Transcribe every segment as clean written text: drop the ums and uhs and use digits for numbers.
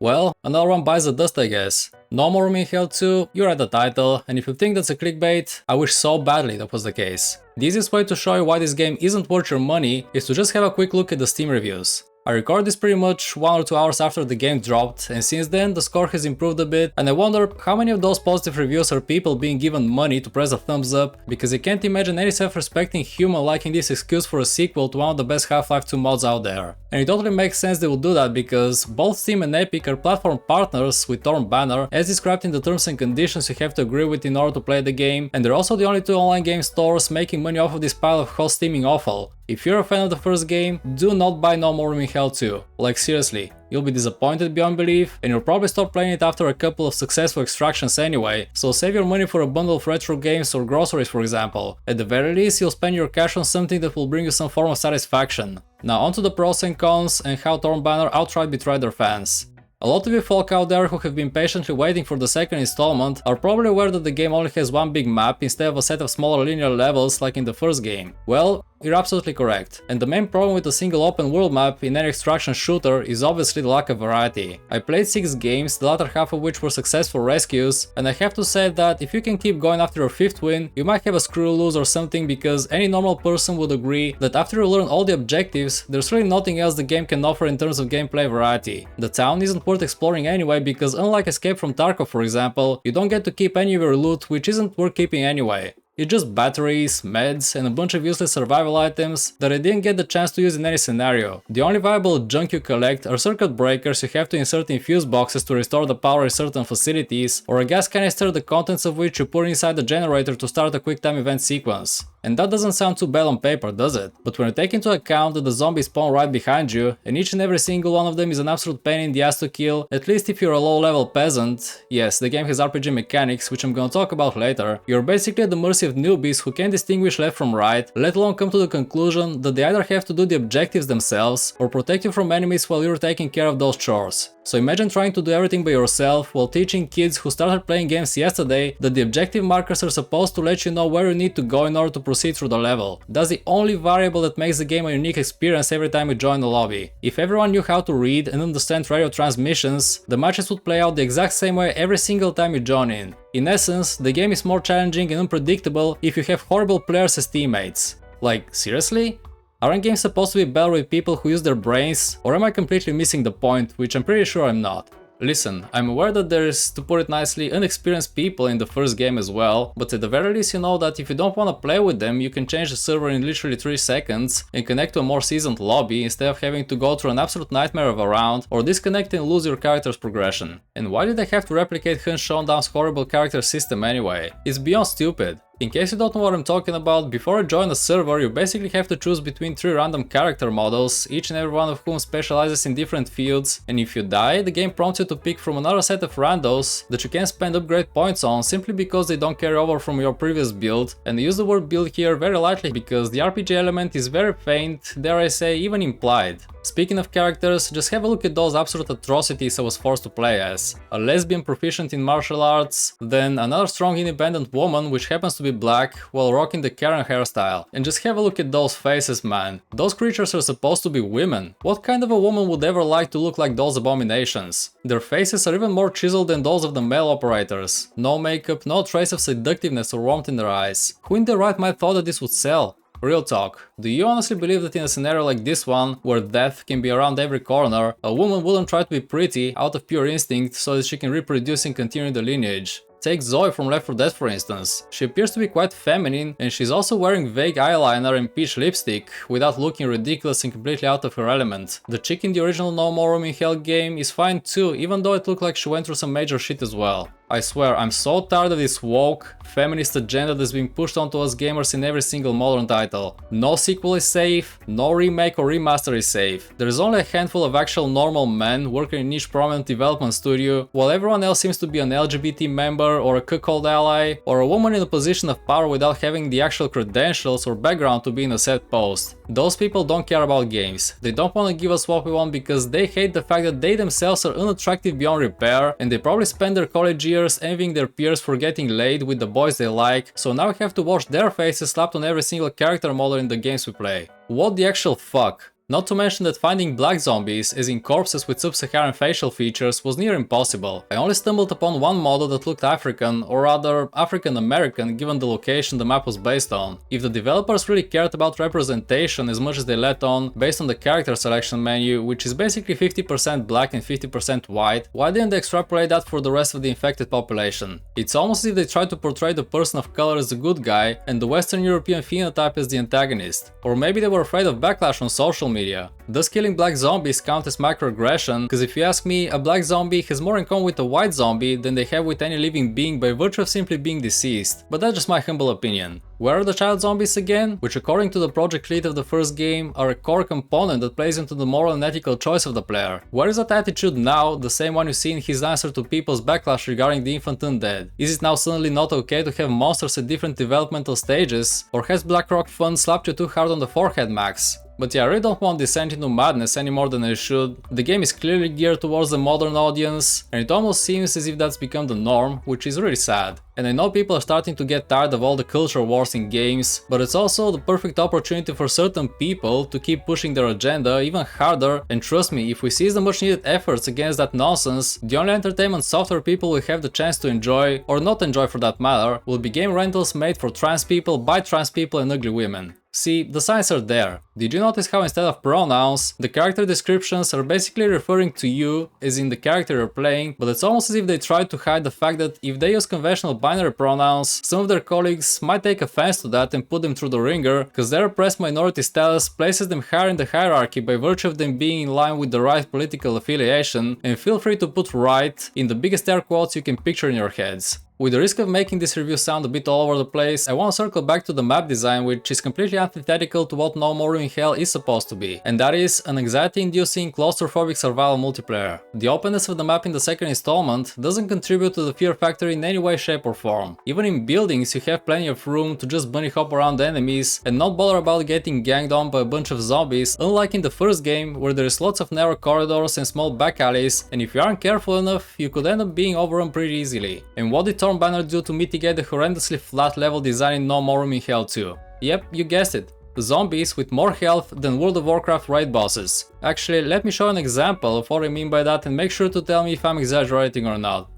Well, another one bites the dust, I guess. No More Room in Hell 2, you read the title, and if you think that's a clickbait, I wish so badly that was the case. The easiest way to show you why this game isn't worth your money is to just have a quick look at the Steam reviews. I recorded this pretty much 1 or 2 hours after the game dropped, and since then the score has improved a bit, and I wonder how many of those positive reviews are people being given money to press a thumbs up, because I can't imagine any self-respecting human liking this excuse for a sequel to one of the best Half-Life 2 mods out there. And it totally makes sense they would do that because both Steam and Epic are platform partners with Torn Banner, as described in the terms and conditions you have to agree with in order to play the game, and they're also the only 2 online game stores making money off of this pile of hot steaming offal. If you're a fan of the first game, do not buy No More Room in Hell 2. Like seriously, you'll be disappointed beyond belief, and you'll probably stop playing it after a couple of successful extractions anyway, so save your money for a bundle of retro games or groceries, for example. At the very least, you'll spend your cash on something that will bring you some form of satisfaction. Now onto the pros and cons and how Torn Banner outright betrayed their fans. A lot of you folk out there who have been patiently waiting for the second installment are probably aware that the game only has one big map instead of a set of smaller linear levels like in the first game. Well, you're absolutely correct, and the main problem with a single open world map in any extraction shooter is obviously the lack of variety. I played 6 games, the latter half of which were successful rescues, and I have to say that if you can keep going after your 5th win, you might have a screw loose or something, because any normal person would agree that after you learn all the objectives, there's really nothing else the game can offer in terms of gameplay variety. The town isn't worth exploring anyway, because unlike Escape from Tarkov for example, you don't get to keep any of your loot, which isn't worth keeping anyway. It's just batteries, meds, and a bunch of useless survival items that I didn't get the chance to use in any scenario. The only viable junk you collect are circuit breakers you have to insert in fuse boxes to restore the power in certain facilities, or a gas canister the contents of which you put inside the generator to start a quick time event sequence. And that doesn't sound too bad on paper, does it? But when you take into account that the zombies spawn right behind you, and each and every single one of them is an absolute pain in the ass to kill, at least if you're a low-level peasant, yes, the game has RPG mechanics, which I'm gonna talk about later, you're basically at the mercy of newbies who can't distinguish left from right, let alone come to the conclusion that they either have to do the objectives themselves, or protect you from enemies while you're taking care of those chores. So imagine trying to do everything by yourself while teaching kids who started playing games yesterday that the objective markers are supposed to let you know where you need to go in order to proceed through the level. That's the only variable that makes the game a unique experience every time you join the lobby. If everyone knew how to read and understand radio transmissions, the matches would play out the exact same way every single time you join in. In essence, the game is more challenging and unpredictable if you have horrible players as teammates. Like, seriously? Aren't games supposed to be better with people who use their brains, or am I completely missing the point, which I'm pretty sure I'm not? Listen, I'm aware that there's, to put it nicely, inexperienced people in the first game as well, but at the very least you know that if you don't want to play with them, you can change the server in literally 3 seconds and connect to a more seasoned lobby instead of having to go through an absolute nightmare of a round or disconnect and lose your character's progression. And why did I have to replicate Hun Showdown's horrible character system anyway? It's beyond stupid. In case you don't know what I'm talking about, before you join a server you basically have to choose between 3 random character models, each and every one of whom specializes in different fields, and if you die, the game prompts you to pick from another set of randos that you can spend upgrade points on simply because they don't carry over from your previous build, and I use the word build here very lightly because the RPG element is very faint, dare I say even implied. Speaking of characters, just have a look at those absolute atrocities I was forced to play as. A lesbian proficient in martial arts, then another strong independent woman which happens to be black while rocking the Karen hairstyle. And just have a look at those faces, man. Those creatures are supposed to be women. What kind of a woman would ever like to look like those abominations? Their faces are even more chiseled than those of the male operators. No makeup, no trace of seductiveness or warmth in their eyes. Who in their right mind thought that this would sell? Real talk, do you honestly believe that in a scenario like this one, where death can be around every corner, a woman wouldn't try to be pretty out of pure instinct so that she can reproduce and continue the lineage? Take Zoe from Left 4 Dead for instance. She appears to be quite feminine, and she's also wearing vague eyeliner and peach lipstick without looking ridiculous and completely out of her element. The chick in the original No More Room in Hell game is fine too, even though it looked like she went through some major shit as well. I swear, I'm so tired of this woke, feminist agenda that's being pushed onto us gamers in every single modern title. No sequel is safe, no remake or remaster is safe. There's only a handful of actual normal men working in each prominent development studio, while everyone else seems to be an LGBT member or a cuckold ally, or a woman in a position of power without having the actual credentials or background to be in a set post. Those people don't care about games. They don't want to give us what we want because they hate the fact that they themselves are unattractive beyond repair, and they probably spend their college years envying their peers for getting laid with the boys they like, so now we have to watch their faces slapped on every single character model in the games we play. What the actual fuck? Not to mention that finding black zombies, as in corpses with sub-Saharan facial features, was near impossible. I only stumbled upon one model that looked African, or rather African American given the location the map was based on. If the developers really cared about representation as much as they let on, based on the character selection menu, which is basically 50% black and 50% white, why didn't they extrapolate that for the rest of the infected population? It's almost as if they tried to portray the person of color as the good guy and the Western European phenotype as the antagonist. Or maybe they were afraid of backlash on social media. Does killing black zombies count as microaggression? Because if you ask me, a black zombie has more in common with a white zombie than they have with any living being by virtue of simply being deceased, but that's just my humble opinion. Where are the child zombies again? Which according to the project lead of the first game are a core component that plays into the moral and ethical choice of the player. Where is that attitude now, the same one you see in his answer to people's backlash regarding the infant undead? Is it now suddenly not okay to have monsters at different developmental stages? Or has BlackRock Fun slapped you too hard on the forehead, Max? But yeah, I really don't want to descend into madness any more than I should. The game is clearly geared towards the modern audience, and it almost seems as if that's become the norm, which is really sad. And I know people are starting to get tired of all the culture wars in games, but it's also the perfect opportunity for certain people to keep pushing their agenda even harder, and trust me, if we seize the much needed efforts against that nonsense, the only entertainment software people will have the chance to enjoy, or not enjoy for that matter, will be game rentals made for trans people, by trans people and ugly women. See, the signs are there. Did you notice how instead of pronouns, the character descriptions are basically referring to you, as in the character you're playing, but it's almost as if they tried to hide the fact that if they use conventional binary pronouns, some of their colleagues might take offense to that and put them through the ringer, because their oppressed minority status places them higher in the hierarchy by virtue of them being in line with the right political affiliation, and feel free to put right in the biggest air quotes you can picture in your heads. With the risk of making this review sound a bit all over the place, I want to circle back to the map design, which is completely antithetical to what No More Room in Hell is supposed to be, and that is an anxiety-inducing claustrophobic survival multiplayer. The openness of the map in the second installment doesn't contribute to the fear factor in any way, shape or form. Even in buildings you have plenty of room to just bunny hop around enemies and not bother about getting ganged on by a bunch of zombies, unlike in the first game where there is lots of narrow corridors and small back alleys, and if you aren't careful enough you could end up being overrun pretty easily. And what did Banner do to mitigate the horrendously flat level design in No More Room in Hell 2? Yep, you guessed it. Zombies with more health than World of Warcraft raid bosses. Actually, let me show an example of what I mean by that and make sure to tell me if I'm exaggerating or not.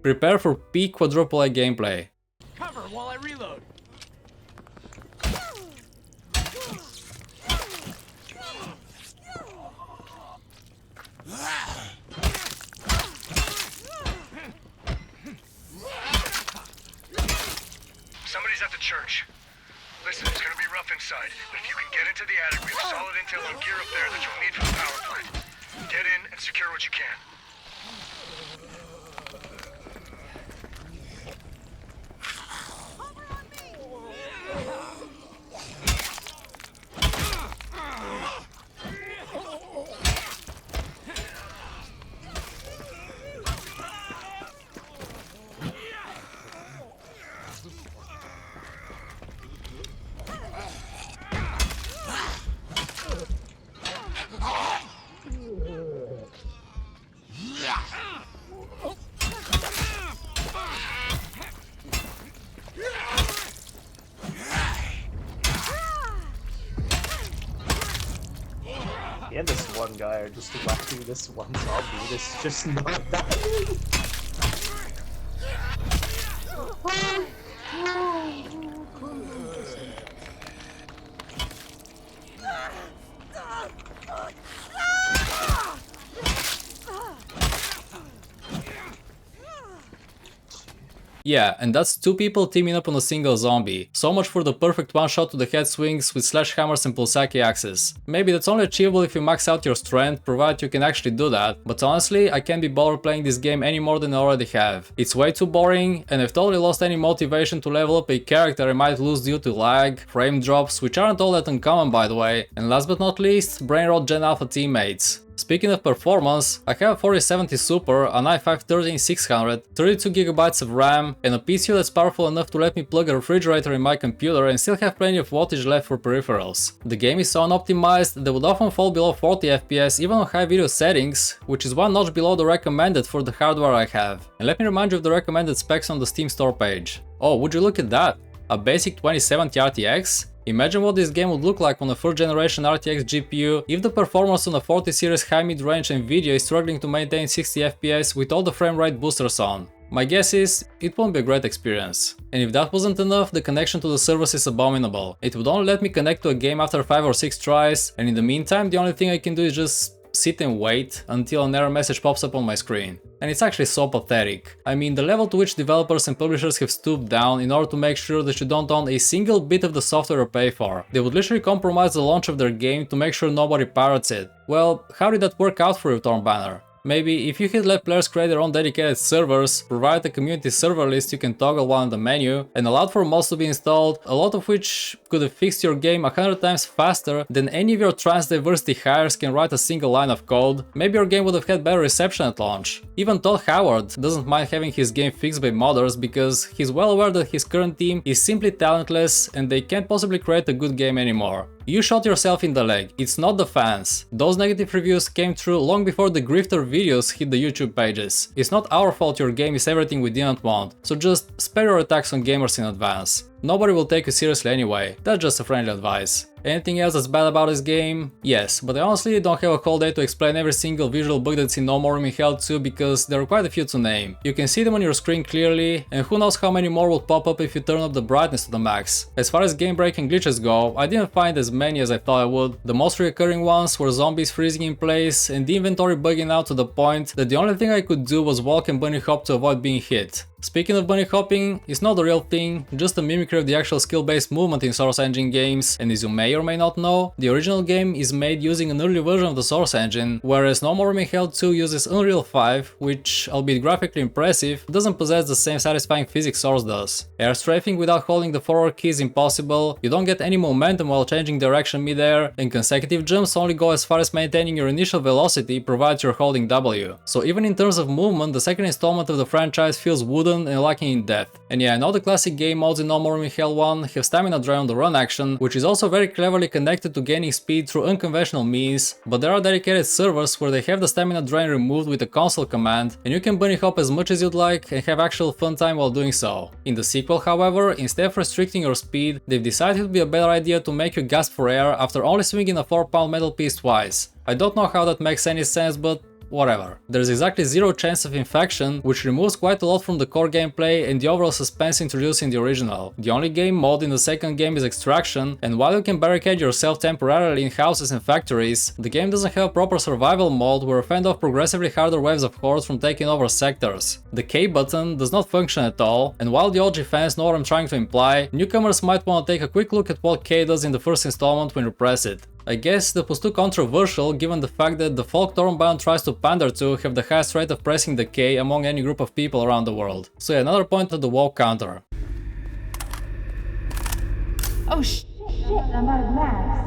Prepare for peak quadruple A gameplay. Cover while I reload. Somebody's at the church. Listen, it's gonna be rough inside, but if you can get into the attic, we have solid intel on gear up there that you'll need for the power plant. Get in and secure what you can. And this one guy are just whacking this one zombie. This is just not that. Yeah, and that's two people teaming up on a single zombie. So much for the perfect one shot to the head swings with sledgehammers and pulsaki axes. Maybe that's only achievable if you max out your strength, provided you can actually do that, but honestly, I can't be bothered playing this game any more than I already have. It's way too boring, and I've totally lost any motivation to level up a character I might lose due to lag, frame drops, which aren't all that uncommon by the way, and last but not least, brain rot Gen Alpha teammates. Speaking of performance, I have a 4070 Super, an i5 13600, 32GB of RAM, and a PC that's powerful enough to let me plug a refrigerator in my computer and still have plenty of wattage left for peripherals. The game is so unoptimized that would often fall below 40 FPS even on high video settings, which is one notch below the recommended for the hardware I have. And let me remind you of the recommended specs on the Steam store page. Oh, would you look at that? A basic 2070 RTX, Imagine what this game would look like on a 3rd generation RTX GPU if the performance on a 40 series high mid-range Nvidia is struggling to maintain 60 FPS with all the frame rate boosters on. My guess is, it won't be a great experience. And if that wasn't enough, the connection to the servers is abominable. It would only let me connect to a game after 5 or 6 tries, and in the meantime the only thing I can do is just sit and wait until an error message pops up on my screen. And it's actually so pathetic. I mean, the level to which developers and publishers have stooped down in order to make sure that you don't own a single bit of the software you pay for. They would literally compromise the launch of their game to make sure nobody pirates it. Well, how did that work out for you, Torn Banner? Maybe if you had let players create their own dedicated servers, provide a community server list you can toggle while in the menu, and allowed for mods to be installed, a lot of which could have fixed your game 100 times faster than any of your trans diversity hires can write a single line of code, maybe your game would have had better reception at launch. Even Todd Howard doesn't mind having his game fixed by modders because he's well aware that his current team is simply talentless and they can't possibly create a good game anymore. You shot yourself in the leg, it's not the fans. Those negative reviews came through long before the grifter videos hit the YouTube pages. It's not our fault your game is everything we didn't want, so just spare your attacks on gamers in advance. Nobody will take you seriously anyway, that's just a friendly advice. Anything else that's bad about this game? Yes, but I honestly don't have a whole day to explain every single visual bug that's in No More Room in Hell 2 because there are quite a few to name. You can see them on your screen clearly, and who knows how many more will pop up if you turn up the brightness to the max. As far as game breaking glitches go, I didn't find as many as I thought I would. The most recurring ones were zombies freezing in place and the inventory bugging out to the point that the only thing I could do was walk and bunny hop to avoid being hit. Speaking of bunny hopping, it's not the real thing, just a mimicry of the actual skill-based movement in Source Engine games, and as you may or may not know, the original game is made using an early version of the Source Engine, whereas No More Room in Hell 2 uses Unreal 5, which, albeit graphically impressive, doesn't possess the same satisfying physics Source does. Air strafing without holding the forward key is impossible, you don't get any momentum while changing direction mid-air, and consecutive jumps only go as far as maintaining your initial velocity provided you're holding W. So even in terms of movement, the second installment of the franchise feels wooden and lacking in depth. And yeah, I know the classic game modes in No More Room in Hell 1 have stamina dry on the run action, which is also very cleverly connected to gaining speed through unconventional means, but there are dedicated servers where they have the stamina drain removed with a console command, and you can bunny hop as much as you'd like and have actual fun time while doing so. In the sequel, however, instead of restricting your speed, they've decided it would be a better idea to make you gasp for air after only swinging a 4-pound metal piece twice. I don't know how that makes any sense, but whatever. There's exactly zero chance of infection, which removes quite a lot from the core gameplay and the overall suspense introduced in the original. The only game mode in the second game is extraction, and while you can barricade yourself temporarily in houses and factories, the game doesn't have a proper survival mode where you fend off progressively harder waves of hordes from taking over sectors. The K button does not function at all, and while the OG fans know what I'm trying to imply, newcomers might want to take a quick look at what K does in the first installment when you press it. I guess that was too controversial given the fact that the folk Thornbound tries to pander to have the highest rate of pressing the K among any group of people around the world. So yeah, another point to the WoW counter. Oh shit, I'm out of max.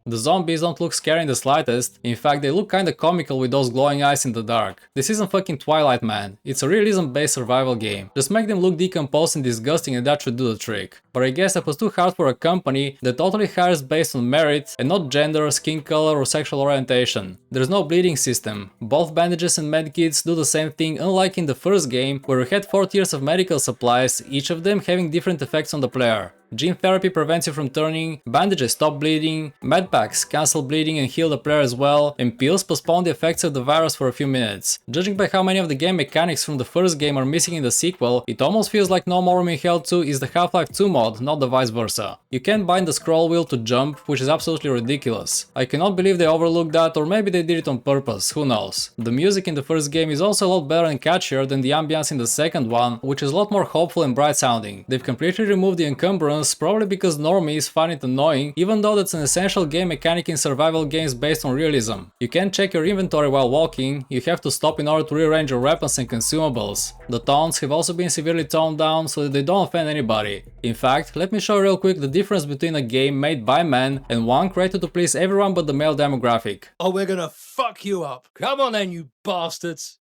The zombies don't look scary in the slightest, in fact they look kinda comical with those glowing eyes in the dark. This isn't fucking Twilight, man, it's a realism-based survival game. Just make them look decomposed and disgusting and that should do the trick. But I guess that was too hard for a company that totally hires based on merit and not gender, skin color or sexual orientation. There's no bleeding system. Both bandages and medkits do the same thing, unlike in the first game where we had 4 tiers of medical supplies, each of them having different effects on the player. Gene therapy prevents you from turning, bandages stop bleeding, medpacks cancel bleeding and heal the player as well, and pills postpone the effects of the virus for a few minutes. Judging by how many of the game mechanics from the first game are missing in the sequel, it almost feels like No More Room in Hell 2 is the Half-Life 2 mod, not the vice versa. You can't bind the scroll wheel to jump, which is absolutely ridiculous. I cannot believe they overlooked that, or maybe they did it on purpose, who knows. The music in the first game is also a lot better and catchier than the ambience in the second one, which is a lot more hopeful and bright sounding. They've completely removed the encumbrance, probably because normies find it annoying, even though that's an essential game mechanic in survival games based on realism. You can't check your inventory while walking, you have to stop in order to rearrange your weapons and consumables. The taunts have also been severely toned down so that they don't offend anybody. In fact, let me show you real quick the difference between a game made by men and one created to please everyone but the male demographic. Oh, we're gonna fuck you up. Come on then, you bastards.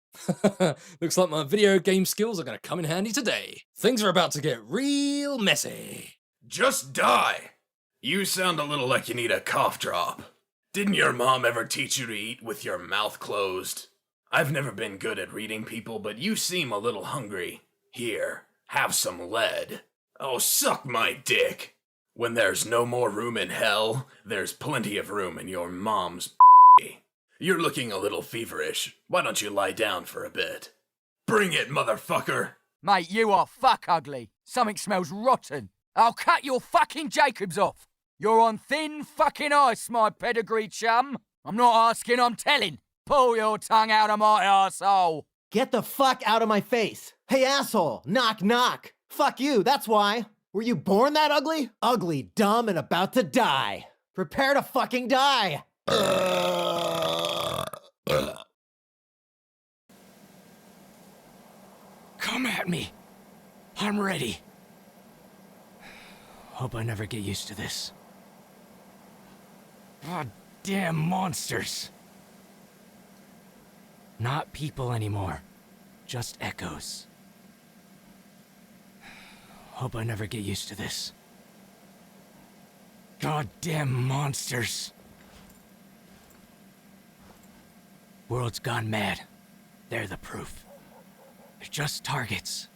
Looks like my video game skills are gonna come in handy today. Things are about to get real messy. Just die! You sound a little like you need a cough drop. Didn't your mom ever teach you to eat with your mouth closed? I've never been good at reading people, but you seem a little hungry. Here, have some lead. Oh, suck my dick. When there's no more room in hell, there's plenty of room in your mom's You're looking a little feverish. Why don't you lie down for a bit? Bring it, motherfucker! Mate, you are fuck ugly. Something smells rotten. I'll cut your fucking Jacobs off. You're on thin fucking ice, my pedigree chum. I'm not asking, I'm telling. Pull your tongue out of my arsehole. Get the fuck out of my face. Hey, asshole. Knock, knock. Fuck you, that's why. Were you born that ugly? Ugly, dumb, and about to die. Prepare to fucking die. Come at me. I'm ready. Hope I never get used to this. God damn monsters. Not people anymore. Just echoes. Hope I never get used to this. Goddamn monsters. World's gone mad. They're the proof. They're just targets.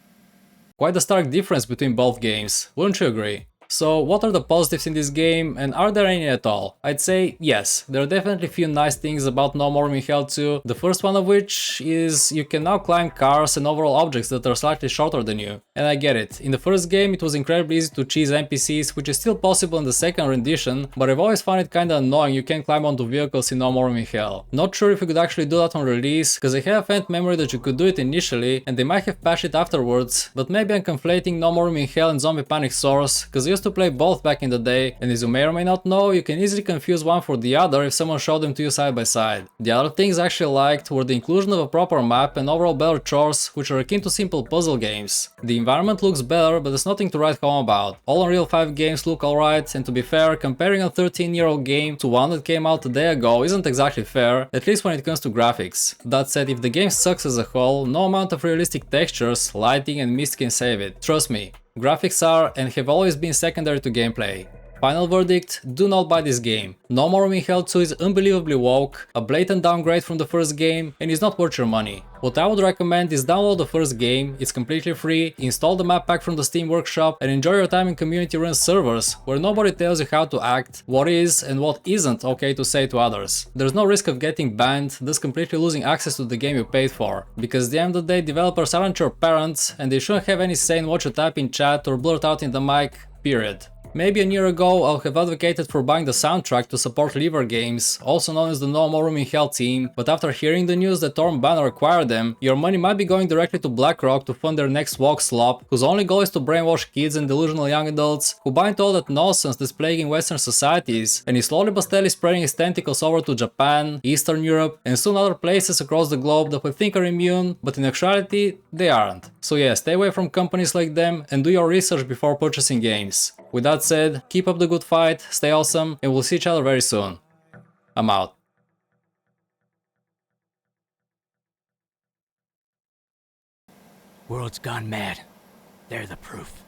Quite a stark difference between both games, wouldn't you agree? So what are the positives in this game, and are there any at all? I'd say yes, there are definitely a few nice things about No More Room in Hell 2, the first one of which is you can now climb cars and overall objects that are slightly shorter than you. And I get it, in the first game it was incredibly easy to cheese NPCs, which is still possible in the second rendition, but I've always found it kinda annoying you can't climb onto vehicles in No More Room in Hell. Not sure if you could actually do that on release, cause I have a faint memory that you could do it initially, and they might have patched it afterwards, but maybe I'm conflating No More Room in Hell and Zombie Panic Source, cause I used to play both back in the day, and as you may or may not know, you can easily confuse one for the other if someone showed them to you side by side. The other things I actually liked were the inclusion of a proper map and overall better chores, which are akin to simple puzzle games. The environment looks better, but there's nothing to write home about. All Unreal 5 games look alright, and to be fair, comparing a 13-year-old game to one that came out a day ago isn't exactly fair, at least when it comes to graphics. That said, if the game sucks as a whole, no amount of realistic textures, lighting and mist can save it. Trust me. Graphics are and have always been secondary to gameplay. Final verdict, do not buy this game. No More Room in Hell 2 is unbelievably woke, a blatant downgrade from the first game, and is not worth your money. What I would recommend is download the first game, it's completely free, install the map pack from the Steam Workshop, and enjoy your time in community-run servers, where nobody tells you how to act, what is and what isn't okay to say to others. There's no risk of getting banned, thus completely losing access to the game you paid for. Because at the end of the day, developers aren't your parents, and they shouldn't have any say in what you type in chat or blurt out in the mic, period. Maybe a year ago I'll have advocated for buying the soundtrack to support Lever Games, also known as the No More Room in Hell team, but after hearing the news that Torm Banner acquired them, your money might be going directly to BlackRock to fund their next walk slop, whose only goal is to brainwash kids and delusional young adults who buy into all that nonsense that's plaguing Western societies, and is slowly but steadily spreading its tentacles over to Japan, Eastern Europe, and soon other places across the globe that we think are immune, but in actuality they aren't. So yeah, stay away from companies like them and do your research before purchasing games. With that said, keep up the good fight, stay awesome, and we'll see each other very soon. I'm out. World's gone mad. They're the proof.